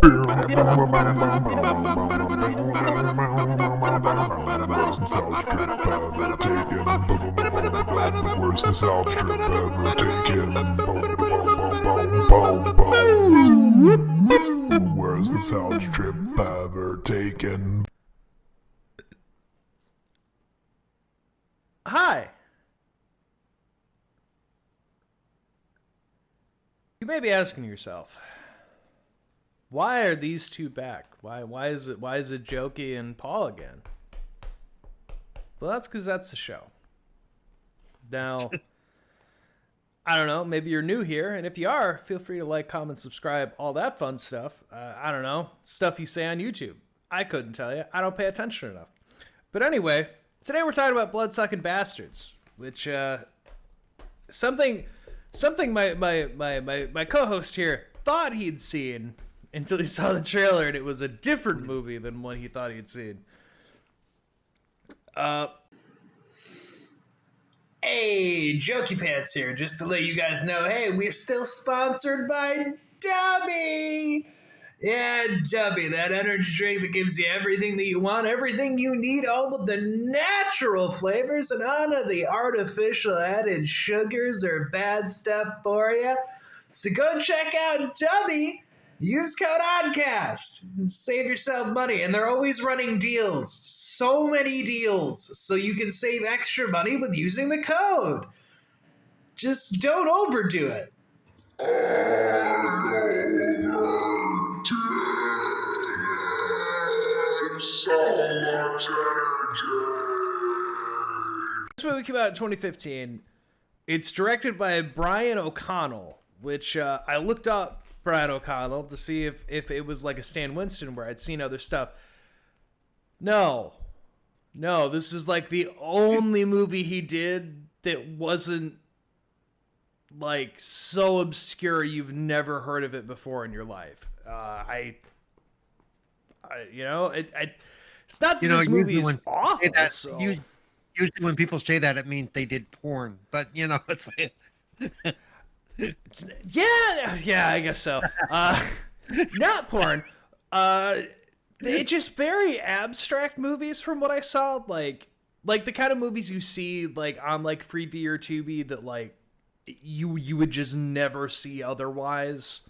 Worst nostalgia trip ever taken. Worst nostalgia trip ever taken. Hi. You may be asking yourself, why are these two back? Why is it Jokey and Paul again? Well, that's because that's the show. Now, I don't know, maybe you're new here, and if you are, feel free to like, comment, subscribe, all that fun stuff. I don't know, stuff you say on YouTube. I couldn't tell you. I don't pay attention enough. But anyway, today we're talking about Bloodsucking Bastards, which something my co-host here thought he'd seen until he saw the trailer, and it was a different movie than what he thought he'd seen. Hey, Jokey Pants here, just to let you guys know, hey, we're still sponsored by Dubby! Yeah, Dubby, that energy drink that gives you everything that you want, everything you need, all with the natural flavors, and none of the artificial added sugars or bad stuff for you. So go check out Dubby. Use code Oddcast and save yourself money. And they're always running deals. So many deals. So you can save extra money with using the code. Just don't overdo it. This movie came out in 2015. It's directed by Brian O'Connell, which I looked up Brian O'Connell to see if it was like a Stan Winston where I'd seen other stuff. No, this is like the only movie he did that wasn't like so obscure you've never heard of it before in your life. It's not that this movie is awful. Usually when people say that, it means they did porn. But, it's like... Yeah, I guess so. Not porn. It's just very abstract movies from what I saw. Like the kind of movies you see like on like Freebie or Tubi that like you would just never see otherwise.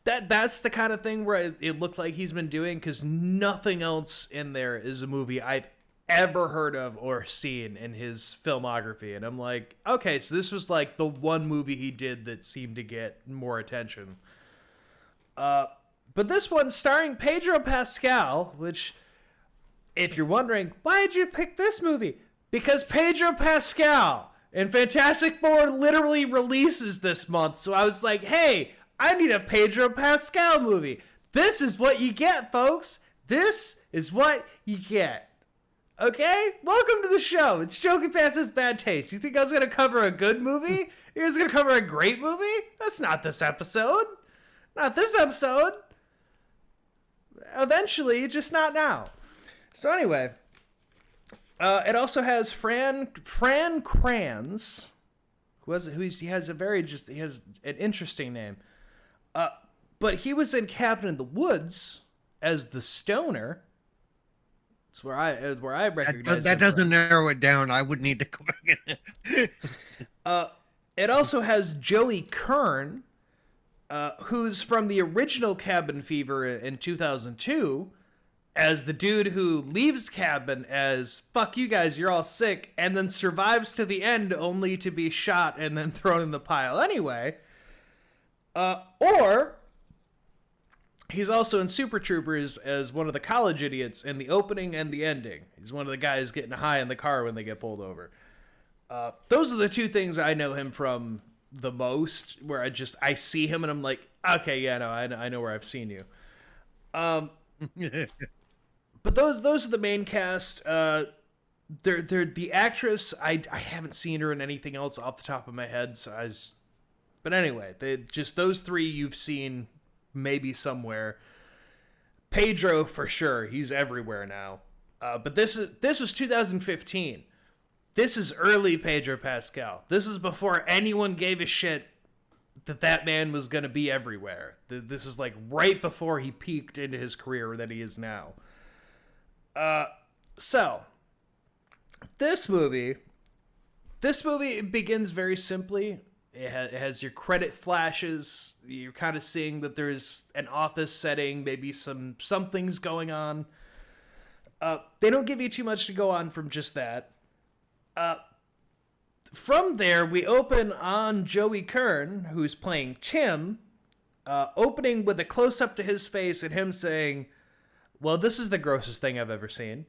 That's the kind of thing where it looked like he's been doing, because nothing else in there is a movie I've ever heard of or seen in his filmography. And I'm like, okay, so this was like the one movie he did that seemed to get more attention. But this one starring Pedro Pascal, which, if you're wondering, why did you pick this movie? Because Pedro Pascal and Fantastic Four literally releases this month. So I was like, hey, I need a Pedro Pascal movie. This is what you get, folks. This is what you get. Okay? Welcome to the show. It's Jokey Pants' Bad Taste. You think I was going to cover a good movie? You was going to cover a great movie? That's not this episode. Not this episode. Eventually, just not now. So anyway, it also has Fran Kranz, he has an interesting name. But he was in Cabin in the Woods as the stoner. That's where I recognize that doesn't narrow it down. I would need to go back. It also has Joey Kern, who's from the original Cabin Fever in 2002, as the dude who leaves Cabin as, fuck you guys, you're all sick, and then survives to the end only to be shot and then thrown in the pile anyway. Or he's also in Super Troopers as one of the college idiots in the opening and the ending. He's one of the guys getting high in the car when they get pulled over. Those are the two things I know him from the most, where I see him and I'm like, okay, yeah, no, I know where I've seen you. But those are the main cast. They're the actress. I haven't seen her in anything else off the top of my head. But anyway, those three you've seen maybe somewhere. Pedro for sure. He's everywhere now. But this is 2015. This is early Pedro Pascal. This is before anyone gave a shit that man was going to be everywhere. This is like right before he peaked into his career that he is now. So this movie begins very simply. It has your credit flashes. You're kind of seeing that there's an office setting, maybe something's going on. They don't give you too much to go on from just that. From there, we open on Joey Kern, who's playing Tim, opening with a close-up to his face and him saying, well, this is the grossest thing I've ever seen.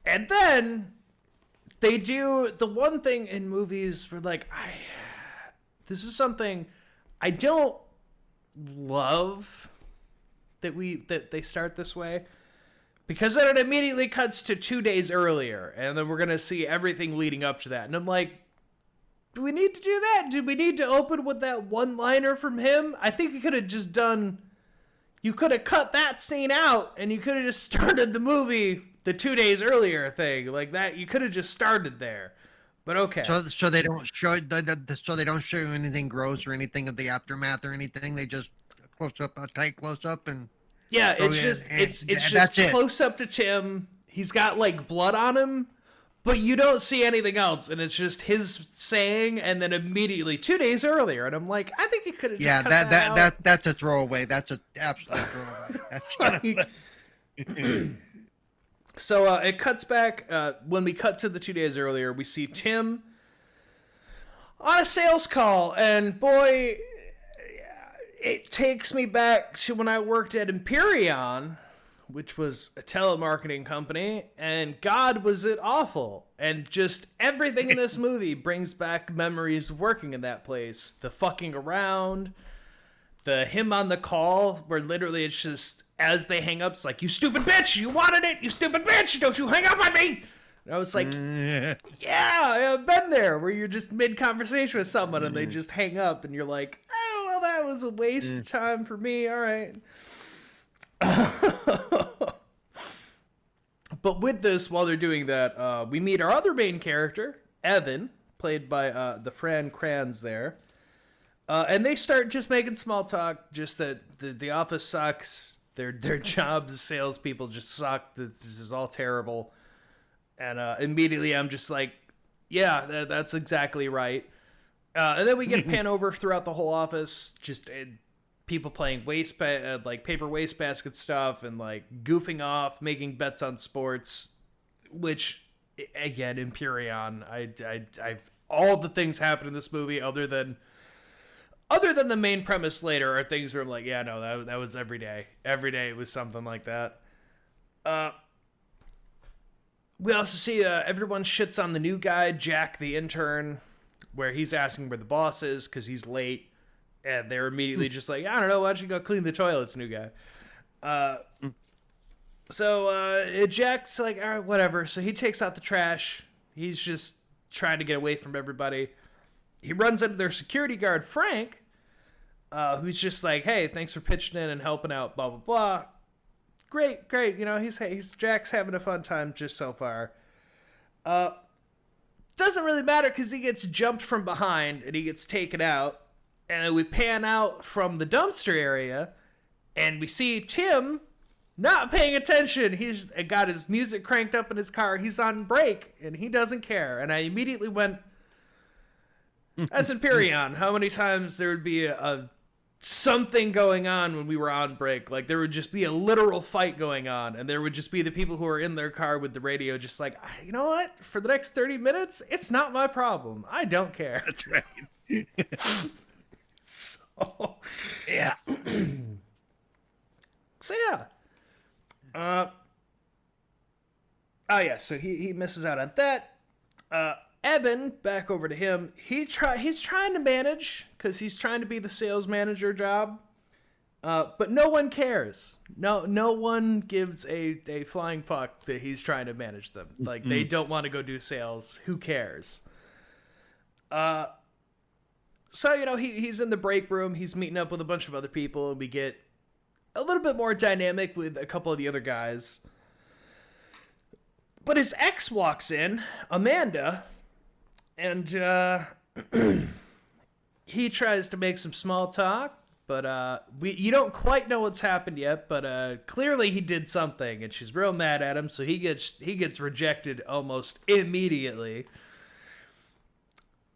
And then they do the one thing in movies where, like, this is something I don't love that they start this way. Because then it immediately cuts to 2 days earlier, and then we're going to see everything leading up to that. And I'm like, do we need to do that? Do we need to open with that one-liner from him? I think you could have just you could have cut that scene out, and you could have just started the movie the 2 days earlier thing. Like that, you could have just started there. But okay. So they don't show you anything gross or anything of the aftermath or anything. They just a tight close up and... Yeah, it's just close up to Tim. He's got like blood on him, but you don't see anything else, and it's just his saying, and then immediately 2 days earlier, and I'm like, I think you could have just cut that out. That's a throwaway. That's an absolute throwaway. That's So it cuts back. When we cut to the 2 days earlier, we see Tim on a sales call, and boy, it takes me back to when I worked at Empyreon, which was a telemarketing company, and God, was it awful. And just everything in this movie brings back memories of working in that place. The fucking around, the him on the call, where literally it's just, as they hang up, it's like, you stupid bitch, you wanted it, you stupid bitch, don't you hang up on me! And I was like, yeah, I've been there, where you're just mid-conversation with someone, and they just hang up, and you're like, that was a waste of time for me. All right. But with this, while they're doing that, we meet our other main character, Evan, played by the Fran Kranz there. And they start just making small talk, just that the office sucks. Their jobs as salespeople just suck. This is all terrible. And immediately I'm just like, yeah, that's exactly right. And then we get pan over throughout the whole office, just people playing like paper wastebasket stuff and like goofing off, making bets on sports, which again, Empyreon, I all the things happen in this movie other than the main premise later are things where I'm like, yeah, no, that was every day. Every day it was something like that. We also see everyone shits on the new guy, Jack the intern, where he's asking where the boss is because he's late, and they're immediately just like, I don't know, why don't you go clean the toilets, new guy? So Jack's like, all right, whatever. So he takes out the trash. He's just trying to get away from everybody. He runs into their security guard, Frank, who's just like, hey, thanks for pitching in and helping out, blah, blah, blah. Great. You know, he's Jack's having a fun time just so far. Doesn't really matter because he gets jumped from behind and he gets taken out. And then we pan out from the dumpster area and we see Tim not paying attention. He's got his music cranked up in his car. He's on break and he doesn't care. And I immediately went, that's Empyreon. How many times there would be a something going on when we were on break? Like there would just be a literal fight going on, and there would just be the people who are in their car with the radio just like, you know what, for the next 30 minutes it's not my problem, I don't care. That's right. So yeah. So he misses out on that. Evan, back over to him. He's trying to manage because he's trying to be the sales manager job, but no one cares. No one gives a flying fuck that he's trying to manage them. Like they don't want to go do sales. Who cares? So you know he's in the break room. He's meeting up with a bunch of other people, and we get a little bit more dynamic with a couple of the other guys. But his ex walks in, Amanda. And he tries to make some small talk, but you don't quite know what's happened yet, but clearly he did something, and she's real mad at him, so he gets rejected almost immediately.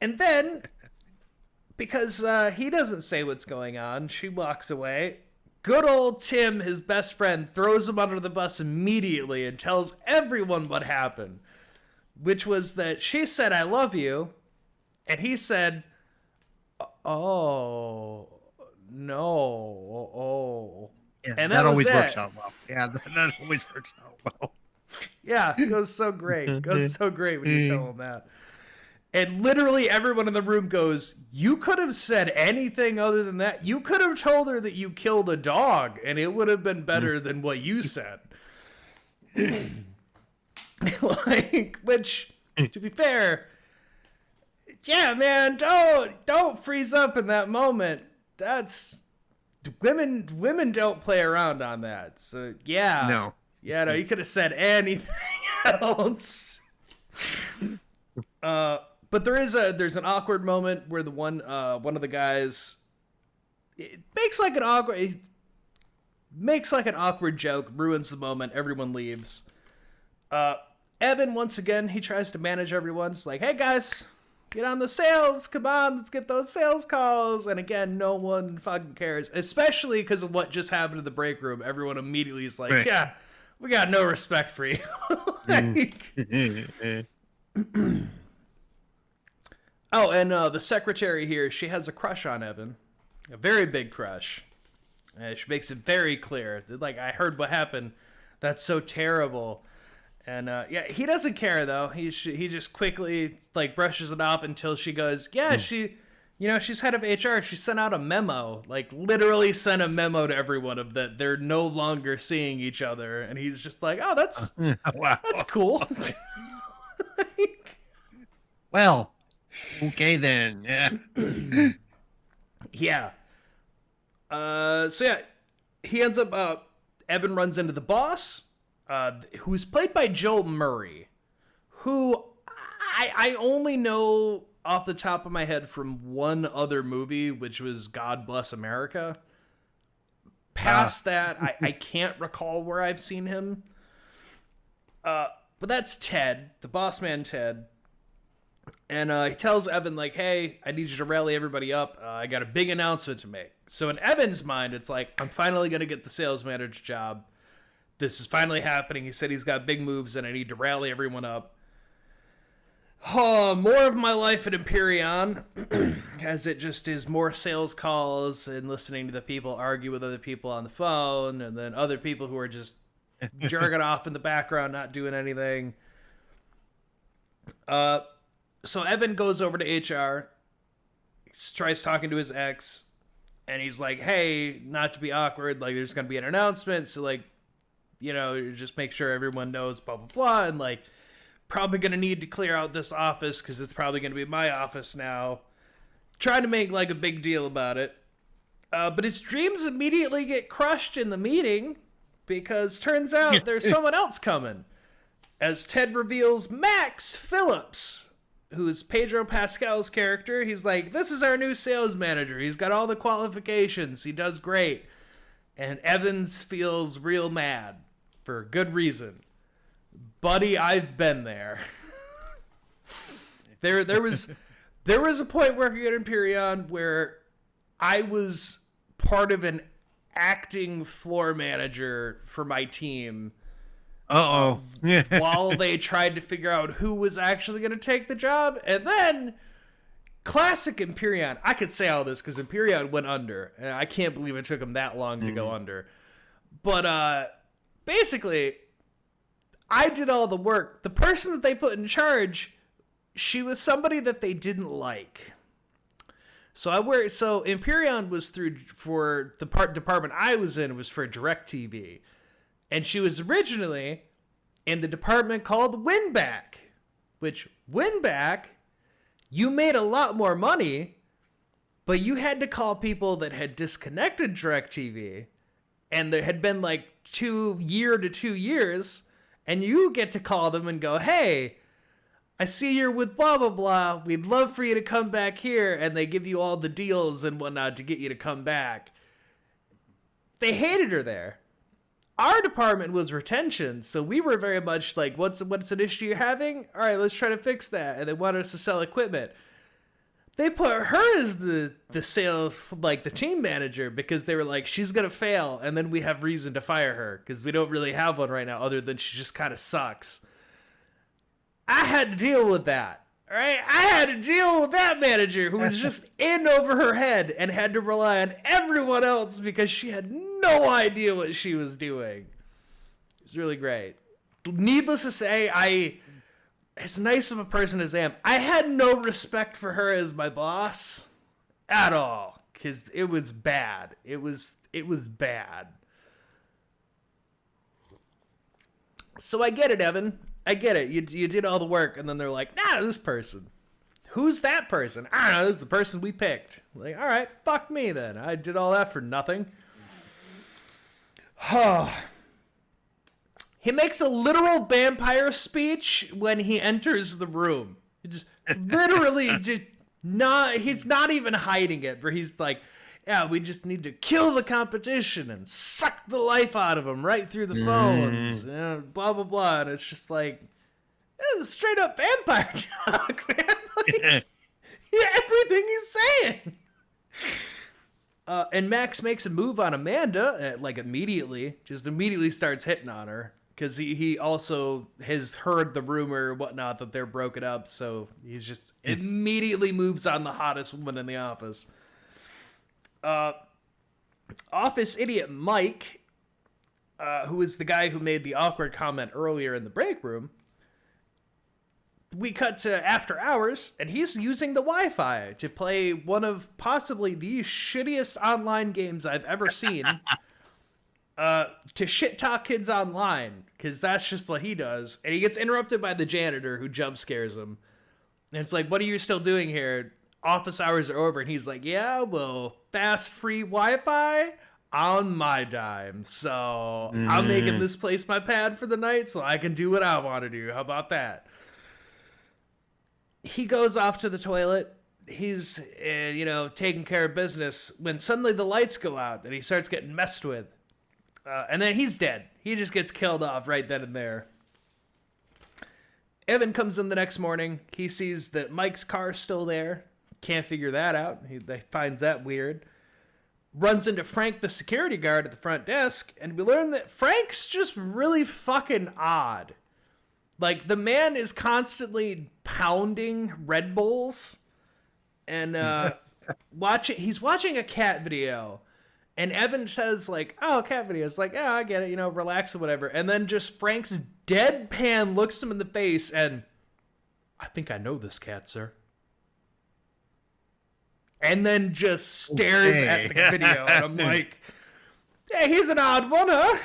And then, because he doesn't say what's going on, she walks away. Good old Tim, his best friend, throws him under the bus immediately and tells everyone what happened, which was that she said, "I love you," and he said, "Oh, no, oh." Yeah, And that always was works it. out well. Yeah, that always works out well. Yeah, it goes so great. It goes so great when you tell him that. And literally everyone in the room goes, "You could have said anything other than that. You could have told her that you killed a dog, and it would have been better than what you said." Like, which, to be fair, yeah, man, don't freeze up in that moment. That's women don't play around on that. So yeah, No. yeah, no, you could have said anything else. But there's an awkward moment where the one of the guys makes like an awkward joke, ruins the moment, everyone leaves. Evan, once again, he tries to manage everyone. It's like, "Hey guys, get on the sales, come on, let's get those sales calls." And again, no one fucking cares, especially because of what just happened in the break room. Everyone immediately is like, Right. "Yeah, we got no respect for you." Like, oh, and the secretary here, she has a crush on Evan. A very big crush. She makes it very clear. Like, "I heard what happened. That's so terrible." And yeah, he doesn't care, though. He just quickly, like, brushes it off until she goes, "Yeah, she's head of HR. She sent out a memo. Like, literally sent a memo to everyone of that they're no longer seeing each other." And he's just like, "Oh, that's Wow. cool." Like, Well, okay then. Yeah. yeah. So yeah, he ends up. Evan runs into the boss, who's played by Joel Murray, who I only know off the top of my head from one other movie, which was God Bless America. Past that, I can't recall where I've seen him. But that's Ted, the boss man Ted. And he tells Evan, like, "Hey, I need you to rally everybody up. I got a big announcement to make." So in Evan's mind, it's like, "I'm finally going to get the sales manager job. This is finally happening. He said he's got big moves and I need to rally everyone up." Oh, more of my life at Empyreon, as it just is more sales calls and listening to the people argue with other people on the phone, and then other people who are just jerking off in the background, not doing anything. So Evan goes over to HR, tries talking to his ex, and he's like, "Hey, not to be awkward, like, there's going to be an announcement, so, like, just make sure everyone knows, blah, blah, blah, and, like, probably going to need to clear out this office because it's probably going to be my office now." Trying to make, like, a big deal about it. But his dreams immediately get crushed in the meeting because turns out there's someone else coming. As Ted reveals Max Phillips, who's Pedro Pascal's character. He's like, "This is our new sales manager. He's got all the qualifications. He does great." And Evans feels real mad for good reason. Buddy, I've been there. There was a point working at Empyreon where I was part of an acting floor manager for my team. While they tried to figure out who was actually going to take the job. And then, classic Empyreon. I could say all this because Empyreon went under. And I can't believe it took them that long to go under. But basically, I did all the work. The person that they put in charge, she was somebody that they didn't like. So Empyreon was for the department I was in, was for DirecTV. And she was originally in the department called Winback, which Winback, you made a lot more money, but you had to call people that had disconnected DirecTV, and there had been like 2 years, and you get to call them and go, "Hey, I see you're with blah, blah, blah. We'd love for you to come back here. And they give you all the deals and whatnot to get you to come back. They hated her there. Our department was retention, so we were very much like, what's an issue you're having? All right, let's try to fix that. And they wanted us to sell equipment. They put her as the sales, like the team manager, because they were like, she's going to fail. And then we have reason to fire her because we don't really have one right now other than she just kind of sucks. I had to deal with that. All right, I had to deal with that manager who was just in over her head and had to rely on everyone else because she had no idea what she was doing. It was really great. Needless to say, as nice of a person as I am, I had no respect for her as my boss at all because it was bad. It was bad. So I get it, Evan. I get it. You did all the work, and then they're like, nah, this person. Who's that person? I don't know. This is the person we picked. Like, all right, fuck me then. I did all that for nothing. He makes a literal vampire speech when he enters the room. He just literally he's not even hiding it, where he's like, yeah, we just need to kill the competition and suck the life out of them right through the phones. Blah, blah, blah. And it's just like, it's a straight up vampire talk, man. Like, everything he's saying. And Max makes a move on Amanda, like immediately. Just immediately starts hitting on her. Because he also has heard the rumor and whatnot that they're broken up. So he's just immediately moves on the hottest woman in the office. Office idiot Mike, who is the guy who made the awkward comment earlier in the break room, we cut to after hours, and he's using the Wi-Fi to play one of possibly the shittiest online games I've ever seen, to shit talk kids online, because that's just what he does. And he gets interrupted by the janitor who jump scares him. And it's like, what are you still doing here? Office hours are over. And he's like, yeah, well, fast free Wi-Fi on my dime. So I'm making this place my pad for the night so I can do what I want to do. How about that? He goes off to the toilet. He's, taking care of business when suddenly the lights go out and he starts getting messed with. And then he's dead. He just gets killed off right then and there. Evan comes in the next morning. He sees that Mike's car's still there. Can't figure that out. He finds that weird. Runs into Frank, the security guard at the front desk, and we learn that Frank's just really fucking odd. Like, the man is constantly pounding Red Bulls and he's watching a cat video. And Evan says, like, oh, cat video. It's like, yeah, I get it, relax or whatever. And then just Frank's deadpan looks him in the face and, I think I know this cat, sir. And then just stares at the video. And I'm like, yeah, he's an odd one, huh?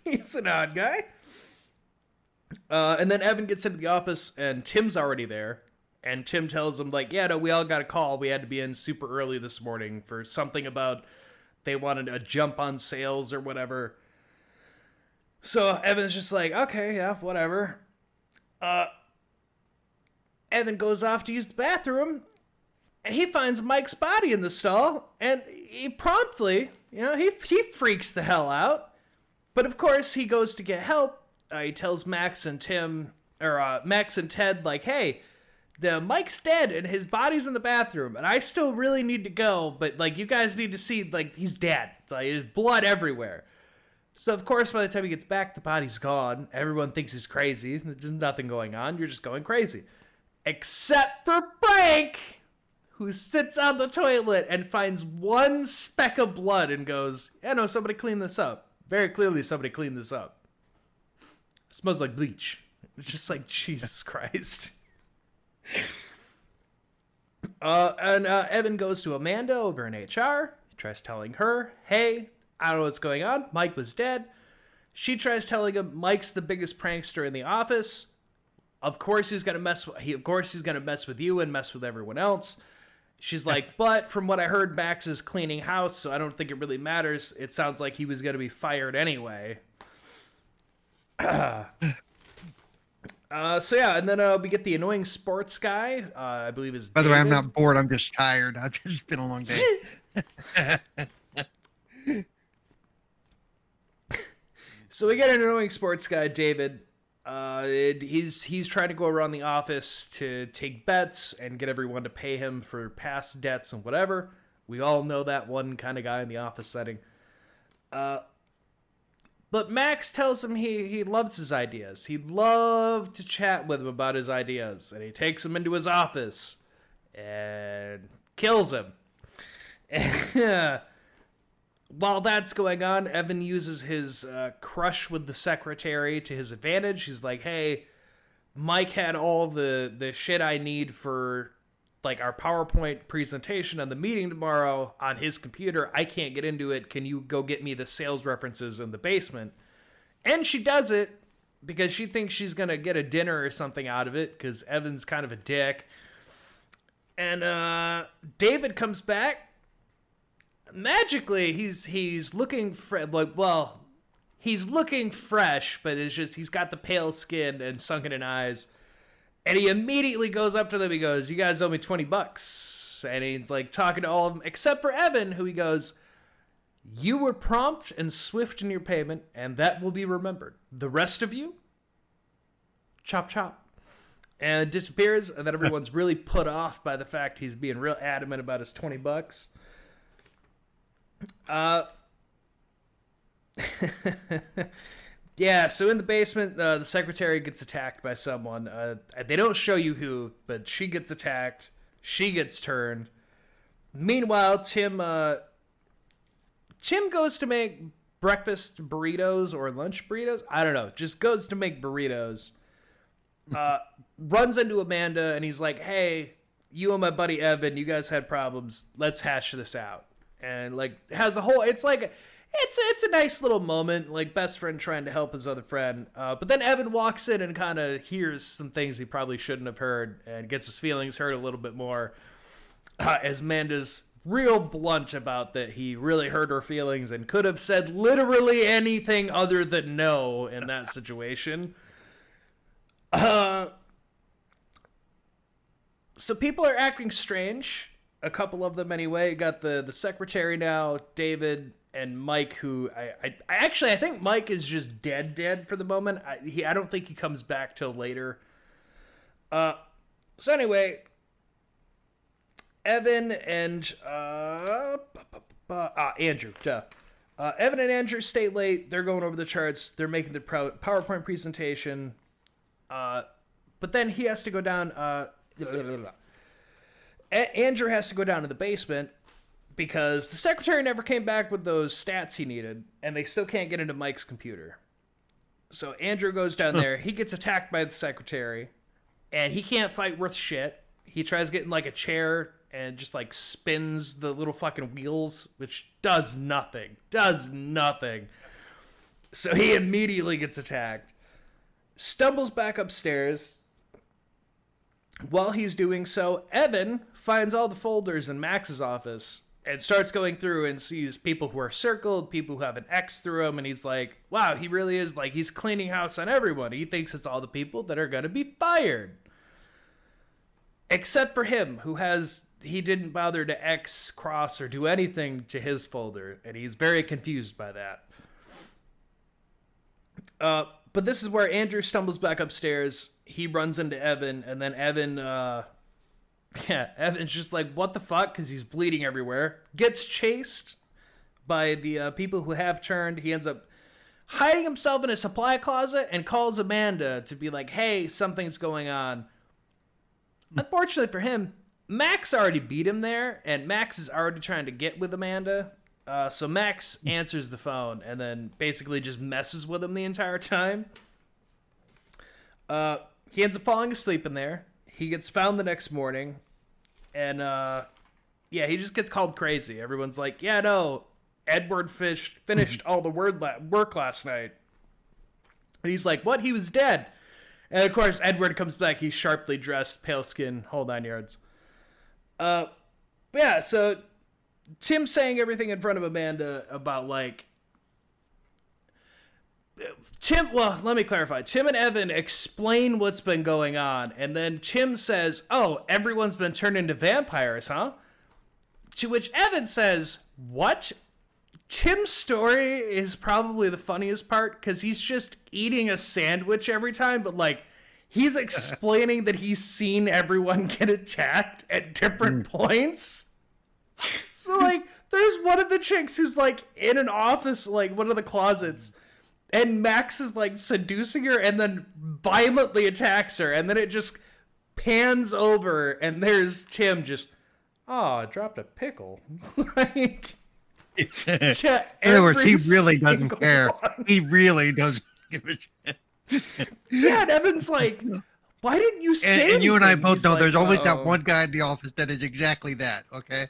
he's an odd guy. And then Evan gets into the office and Tim's already there. And Tim tells him, like, yeah, no, we all got a call. We had to be in super early this morning for something about they wanted a jump on sales or whatever. So Evan's just like, okay, yeah, whatever. Evan goes off to use the bathroom, and he finds Mike's body in the stall, and he promptly, he freaks the hell out. But of course, he goes to get help. He tells Max and Ted, like, hey, the Mike's dead and his body's in the bathroom and I still really need to go, but like you guys need to see, like, he's dead. It's like there's blood everywhere. So of course by the time he gets back, the body's gone. Everyone thinks he's crazy. There's nothing going on. You're just going crazy. Except for Frank, who sits on the toilet and finds one speck of blood and goes, yeah, no, somebody clean this up. Very clearly somebody cleaned this up. It smells like bleach. It's just like, Jesus Christ. Evan goes to Amanda over in HR. He tries telling her, hey, I don't know what's going on. Mike was dead. She tries telling him Mike's the biggest prankster in the office. Of course he's gonna mess with you and mess with everyone else. She's like, but from what I heard, Max is cleaning house, so I don't think it really matters. It sounds like he was gonna be fired anyway. So yeah, and then we get the annoying sports guy. I believe is. By the way, I'm David. not bored. I'm just tired. It's been a long day. So we get an annoying sports guy, David. He's trying to go around the office to take bets and get everyone to pay him for past debts and whatever. We all know that one kind of guy in the office setting. But Max tells him he loves his ideas. He'd love to chat with him about his ideas. And he takes him into his office and kills him. And, while that's going on, Evan uses his crush with the secretary to his advantage. He's like, hey, Mike had all the shit I need for like our PowerPoint presentation on the meeting tomorrow on his computer. I can't get into it. Can you go get me the sales references in the basement? And she does it because she thinks she's going to get a dinner or something out of it because Evan's kind of a dick. And David comes back. Magically, he's looking he's looking fresh, but it's just he's got the pale skin and sunken in eyes. And he immediately goes up to them. He goes, "You guys owe me $20." And he's like talking to all of them except for Evan, who he goes, "You were prompt and swift in your payment, and that will be remembered. The rest of you, chop chop." And it disappears, and then everyone's really put off by the fact he's being real adamant about his $20. Yeah, so in the basement, the secretary gets attacked by someone. They don't show you who, but she gets attacked. She gets turned. Meanwhile, Tim goes to make breakfast burritos or lunch burritos. I don't know. Just goes to make burritos. Runs into Amanda, and he's like, hey, you and my buddy Evan, you guys had problems. Let's hash this out. And like has a whole it's a nice little moment, like best friend trying to help his other friend, but then Evan walks in and kind of hears some things he probably shouldn't have heard and gets his feelings hurt a little bit more, as Amanda's real blunt about that he really hurt her feelings and could have said literally anything other than no in that situation. So people are acting strange. A couple of them anyway. Got the secretary now, David and Mike, who I think Mike is just dead for the moment. I don't think he comes back till later. So anyway, Evan and Andrew. Evan and Andrew stay late. They're going over the charts. They're making the PowerPoint presentation. But then he has to go down. Andrew has to go down to the basement because the secretary never came back with those stats he needed, and they still can't get into Mike's computer. So Andrew goes down there. He gets attacked by the secretary, and he can't fight worth shit. He tries getting like a chair and just like spins the little fucking wheels, which does nothing. So he immediately gets attacked. Stumbles back upstairs. While he's doing so, Evan finds all the folders in Max's office and starts going through and sees people who are circled, people who have an X through them, and he's like, wow, he really is like, he's cleaning house on everyone. He thinks it's all the people that are going to be fired. Except for him, he didn't bother to X, cross, or do anything to his folder, and he's very confused by that. But this is where Andrew stumbles back upstairs. He runs into Evan, and then Evan's just like, what the fuck? Because he's bleeding everywhere. Gets chased by the people who have turned. He ends up hiding himself in a supply closet and calls Amanda to be like, hey, something's going on. Unfortunately for him, Max already beat him there, and Max is already trying to get with Amanda. So Max answers the phone and then basically just messes with him the entire time. He ends up falling asleep in there. He gets found the next morning. And, he just gets called crazy. Everyone's like, yeah, no, Edward finished all the work last night. And he's like, what? He was dead. And, of course, Edward comes back. He's sharply dressed, pale skin, whole 9 yards. So Tim saying everything in front of Amanda about, like, Well, let me clarify. Tim and Evan explain what's been going on, and then Tim says, "Oh, everyone's been turned into vampires, huh?" To which Evan says, "What?" Tim's story is probably the funniest part because he's just eating a sandwich every time, but like he's explaining that he's seen everyone get attacked at different points. So like there's one of the chicks who's like in an office, like one of the closets, and Max is like seducing her and then violently attacks her, and then it just pans over and there's Tim just, "Oh, I dropped a pickle." Like, in other words, he really doesn't care. One. He really doesn't give a shit. Yeah, and Evan's like, "Why didn't you say anything?" And you and I both He's know like, there's always that "Oh." one guy in the office that is exactly that. Okay.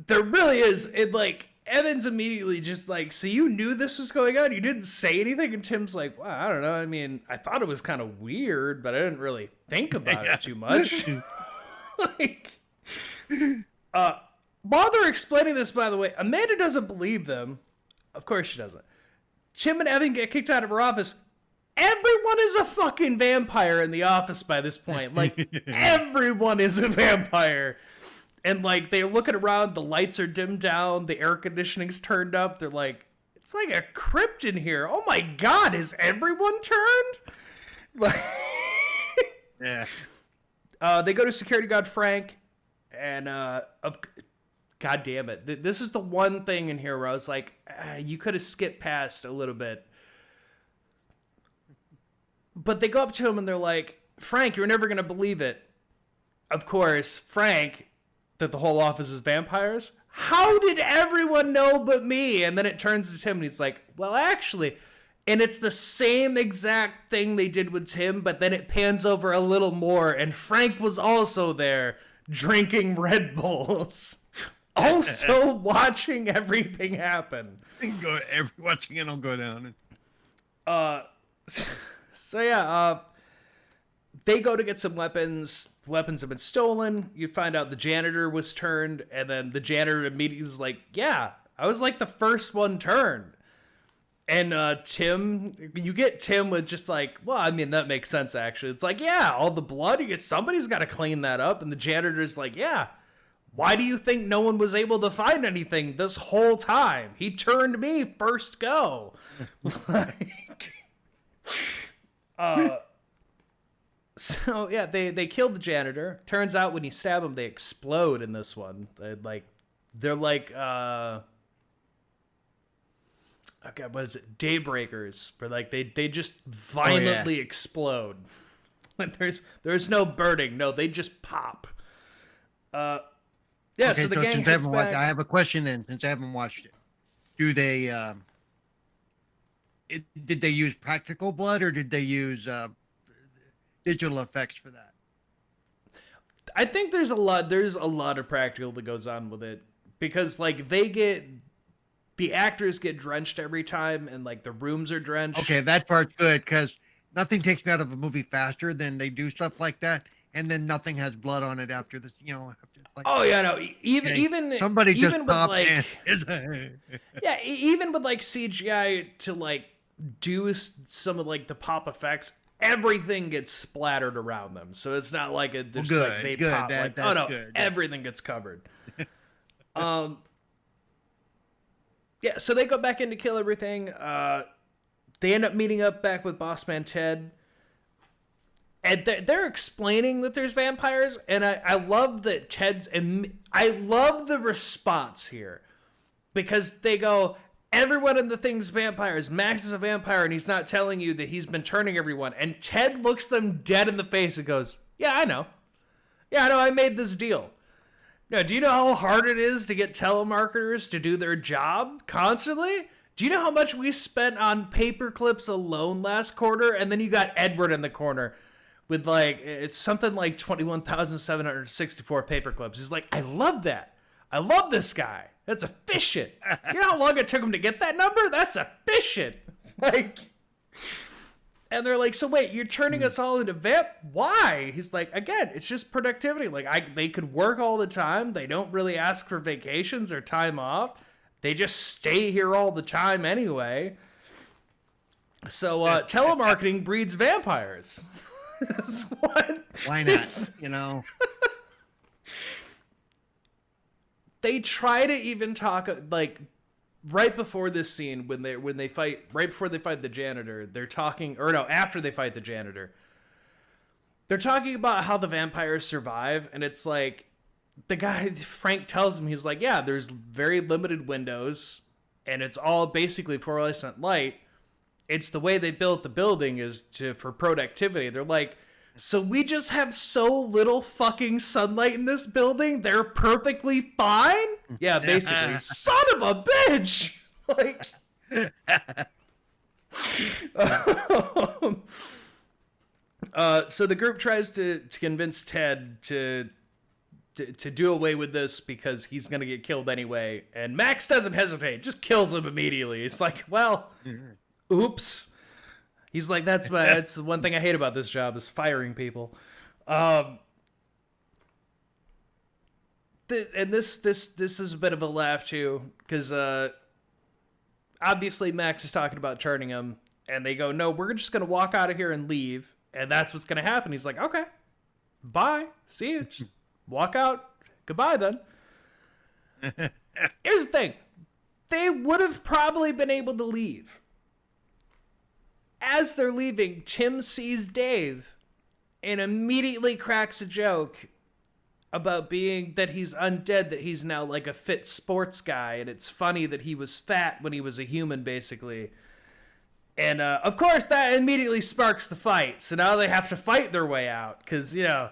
There really is. It like Evan's immediately just like, "So you knew this was going on? You didn't say anything?" And Tim's like, "Well, I don't know. I mean, I thought it was kind of weird, but I didn't really think about it too much." Like, while they're explaining this, by the way, Amanda doesn't believe them. Of course she doesn't. Tim and Evan get kicked out of her office. Everyone is a fucking vampire in the office by this point. Like, everyone is a vampire. And, like, they're looking around, the lights are dimmed down, the air conditioning's turned up. They're like, "It's like a crypt in here. Oh my God, is everyone turned?" Like, Yeah. they go to security guard Frank, and, God damn it. This is the one thing in here where I was like, you could have skipped past a little bit. But they go up to him and they're like, "Frank, you're never going to believe it." Of course, Frank, that the whole office is vampires. "How did everyone know but me?" And then it turns to Tim and he's like, "Well, actually," and it's the same exact thing they did with Tim, but then it pans over a little more and Frank was also there drinking Red Bulls. Also watching everything happen. Watching it all go down. So yeah, they go to get some weapons. Weapons have been stolen. You find out the janitor was turned, and then the janitor immediately is like, "Yeah, I was like the first one turned." And Tim, you get Tim with just like, "Well, I mean, that makes sense, actually." It's like, "Yeah, all the blood, somebody's got to clean that up." And the janitor's like, "Yeah, why do you think no one was able to find anything this whole time? He turned me first go." Like, so yeah, they killed the janitor. Turns out when you stab them, they explode in this one. They're like okay, what is it? Daybreakers, where like they just violently explode. Like there's no burning. No, they just pop. Yeah, Okay, so the gang since I heads haven't back. watched, I have a question then. Since I haven't watched it, do they? Did they use practical blood or did they use digital effects for that? I think there's a lot of practical that goes on with it because like the actors get drenched every time and like the rooms are drenched. Okay, that part's good because nothing takes me out of a movie faster than they do stuff like that, and then nothing has blood on it after this. It's like, Oh yeah, no. Even somebody even just with popped like in. yeah, even with like CGI to like do some of like the pop effects, everything gets splattered around them. So it's not like like they good. pop. That's Oh no, good. everything gets covered. Yeah, so they go back in to kill everything. They end up meeting up back with Boss Man Ted. And they're explaining that there's vampires, and I love that Ted's... I love the response here. Because they go, "Everyone in the thing's vampires. Max is a vampire, and he's not telling you that he's been turning everyone." And Ted looks them dead in the face and goes, "Yeah, I know. Yeah, I know, I made this deal. Now, do you know how hard it is to get telemarketers to do their job constantly? Do you know how much we spent on paper clips alone last quarter?" And then you got Edward in the corner with like, it's something like 21,764 paper clips. He's like, "I love that. I love this guy. That's efficient. You know how long it took him to get that number? That's efficient." Like, and they're like, "So wait, you're turning us all into vamp? Why?" He's like, "Again, it's just productivity. Like they could work all the time. They don't really ask for vacations or time off. They just stay here all the time anyway. So telemarketing breeds vampires. What? Why not? You know. They try to even talk like right before this scene when they fight, right before they fight the janitor. They're talking, or no, after they fight the janitor. They're talking about how the vampires survive, and it's like the guy Frank tells him, he's like, yeah, there's very limited windows, and it's all basically fluorescent light. It's the way they built the building is for productivity. They're like, so we just have so little fucking sunlight in this building, they're perfectly fine? Yeah, basically. Son of a bitch! Like... so the group tries to convince Ted to do away with this because he's going to get killed anyway. And Max doesn't hesitate, just kills him immediately. It's like, well... Oops. He's like, that's the one thing I hate about this job is firing people. And this is a bit of a laugh too, because obviously Max is talking about charting him, and they go, no, we're just gonna walk out of here and leave, and that's what's gonna happen. He's like, okay, bye, see you, just walk out, goodbye then. Here's the thing, they would have probably been able to leave. As they're leaving, Tim sees Dave and immediately cracks a joke about being that he's undead, that he's now like a fit sports guy, and it's funny that he was fat when he was a human, basically. And of course, that immediately sparks the fight. So now they have to fight their way out because, you know,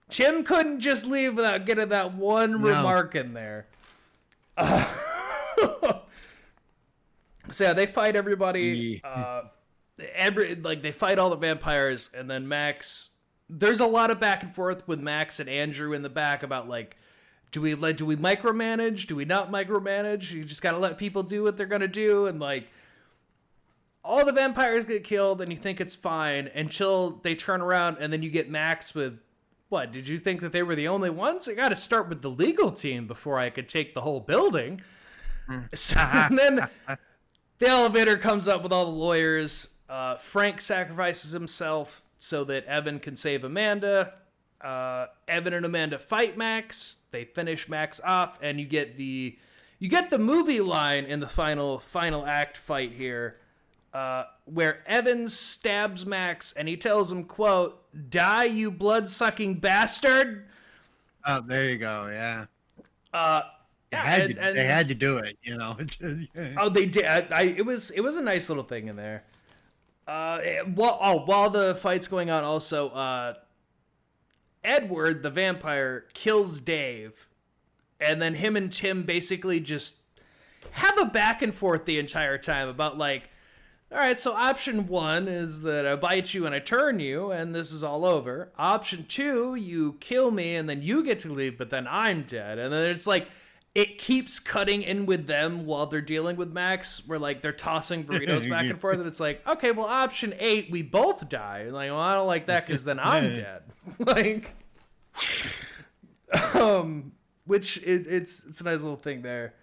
Tim couldn't just leave without getting that one remark in there. So yeah, they fight everybody. They fight all the vampires, and then Max. There's a lot of back and forth with Max and Andrew in the back about like, do we micromanage? Do we not micromanage? You just gotta let people do what they're gonna do, and like, all the vampires get killed, and you think it's fine until they turn around, and then you get Max with, what? Did you think that they were the only ones? I got to start with the legal team before I could take the whole building. So, and then the elevator comes up with all the lawyers. Frank sacrifices himself so that Evan can save Amanda. Evan and Amanda fight Max. They finish Max off, and you get the movie line in the final act fight here, where Evan stabs Max and he tells him, quote, "Die, you blood-sucking bastard." Oh, there you go. Yeah. They had to do it, you know. Oh, they did. It was a nice little thing in there. While the fight's going on, also, Edward, the vampire, kills Dave, and then him and Tim basically just have a back and forth the entire time about like, all right, so option 1 is that I bite you and I turn you, and this is all over. Option 2, you kill me and then you get to leave, but then I'm dead. And then it's like, it keeps cutting in with them while they're dealing with Max, where like they're tossing burritos back and forth, and it's like, okay, well, option 8, we both die. And like, well, I don't like that because then I'm dead. Like, which it's a nice little thing there.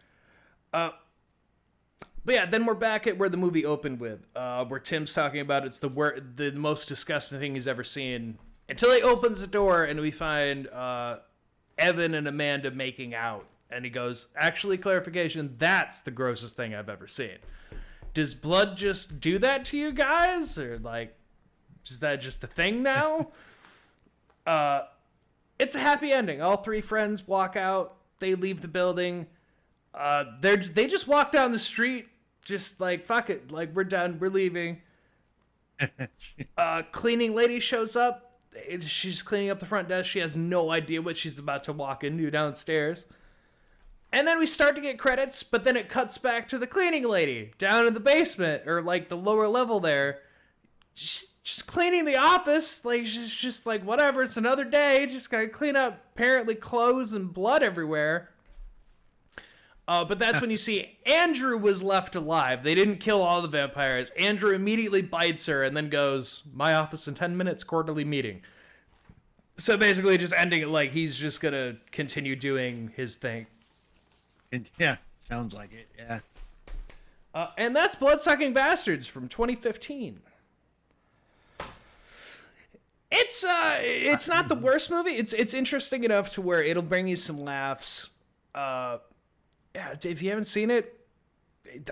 But yeah, then we're back at where the movie opened with, where Tim's talking about it's the most disgusting thing he's ever seen, until he opens the door and we find Evan and Amanda making out. And he goes, actually, clarification, that's the grossest thing I've ever seen. Does blood just do that to you guys? Or, like, is that just a thing now? It's a happy ending. All 3 friends walk out. They leave the building. They just walk down the street, just like, fuck it. Like, we're done. We're leaving. Cleaning lady shows up. She's cleaning up the front desk. She has no idea what she's about to walk into downstairs. And then we start to get credits, but then it cuts back to the cleaning lady down in the basement, or like the lower level there. Just cleaning the office. Like, she's just like, whatever, it's another day. Just gotta clean up apparently clothes and blood everywhere. But that's when you see Andrew was left alive. They didn't kill all the vampires. Andrew immediately bites her and then goes, "My office in 10 minutes, quarterly meeting." So basically just ending it like he's just gonna continue doing his thing. Yeah, Sounds like it. Yeah. And that's Bloodsucking Bastards from 2015. It's not the worst movie. It's interesting enough to where it'll bring you some laughs. Yeah, if you haven't seen it,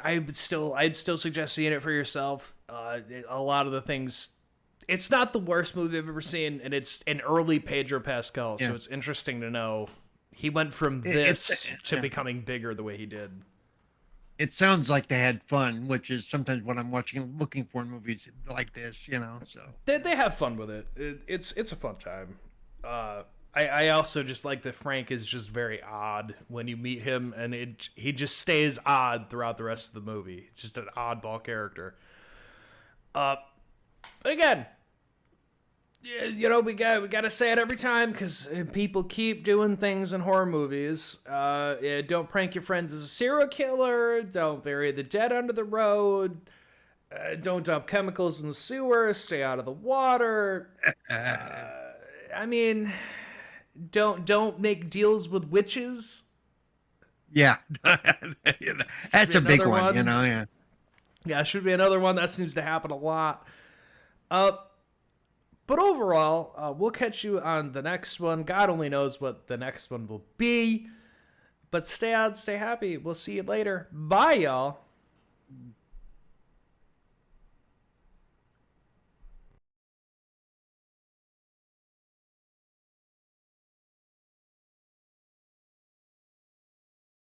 I'd still suggest seeing it for yourself. A lot of the things, it's not the worst movie I've ever seen, and it's an early Pedro Pascal, so it's interesting to know he went from this to becoming bigger the way he did. It sounds like they had fun, which is sometimes what I'm looking for in movies like this, So they have fun with it. It's a fun time. I also just like that Frank is just very odd when you meet him, and he just stays odd throughout the rest of the movie. It's just an oddball character. But again, we got to say it every time because people keep doing things in horror movies. Don't prank your friends as a serial killer. Don't bury the dead under the road. Don't dump chemicals in the sewer. Stay out of the water. I mean, don't make deals with witches. Yeah, that's a big one. Yeah. Yeah, it should be another one. That seems to happen a lot. But overall, we'll catch you on the next one. God only knows what the next one will be. But stay out, stay happy. We'll see you later. Bye, y'all.